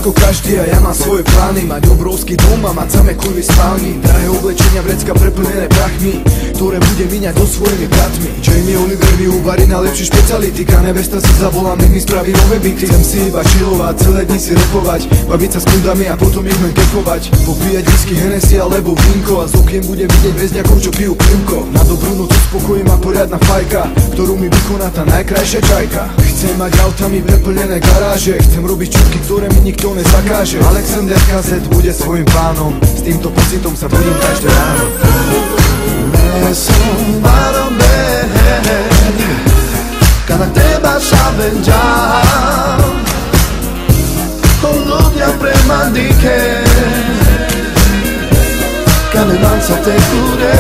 ako každý a ja mám svoje plány. Mať obrovský dom a mať samé kurvy spálni. Drahé oblečenia, vrecka preplnené prachmi, ktoré bude míňať so svojimi bratmi. Jamie Oliver mi uvarí najlepšie špeciality. Nevesta si zavolám, nech mi spraví nové byty. Chcem si iba chillovať, celé dni si repovať, baviť sa s kundami a potom ich len kepovať. Popíjať whisky, Hennessy alebo vínko a z okien budem vidieť väzňakov, čo pijú pivko. Na dobrú noc uspokojí ma poriadna fajka, ktorú mi vykoná tá najkrajšia čajka. Chcem mať autami preplnené garáže, chcem robiť čuky, ktoré mi nikto nezakáže. Alexander KZ bude svojim pánom, s týmto pocitom sa budím každé ráno. Cada teba saben già con l'odia prima di che ne manca te cure.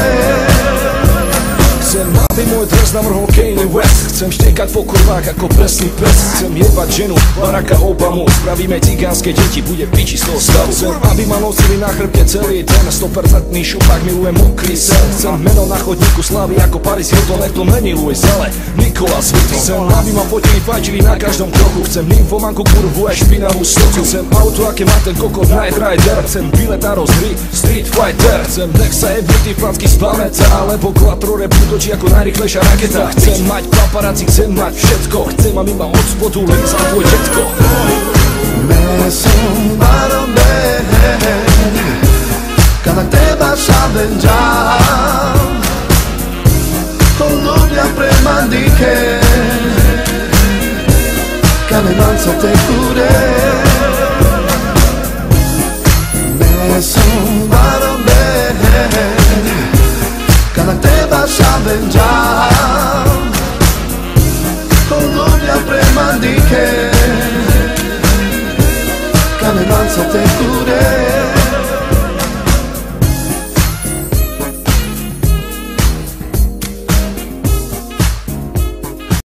Chcem, aby môj dres navrhol Kanye West. Chcem štekať po kurvách ako presný pes. Chcem jebať ženu Baracka Obamu. Spravíme cigánske deti, bude piči z toho stavu. Chcem, aby ma nosili na chrbte celý den. 100% šupák, milujem mokrý sen. Chcem meno na chodníku slávy ako Paris Hilton. Nech to mení Louis, ale Nicolas Vuitton. Chcem, aby ma fotili, fajčili na každom kroku. Chcem nymfomanku, kurvu aj špinavú stoku. Chcem auto, aké má ten kokot Night Rider. Chcem biletárov z hry Street Fighter. Chcem, nech sa jebnutý flacky z pamäťa, alebo quattro rap útočí ako najrychlejšia raketa. Chcem mať paparazzi, chcem mať všetko. Chcem, aby ma od spodu lízal tvoj detko. Me son barobe cada teba saben già con l'odia prima di che ne manca te cure. Me son barobe cada teba saben già con l'odia prima di che ne manca te cure.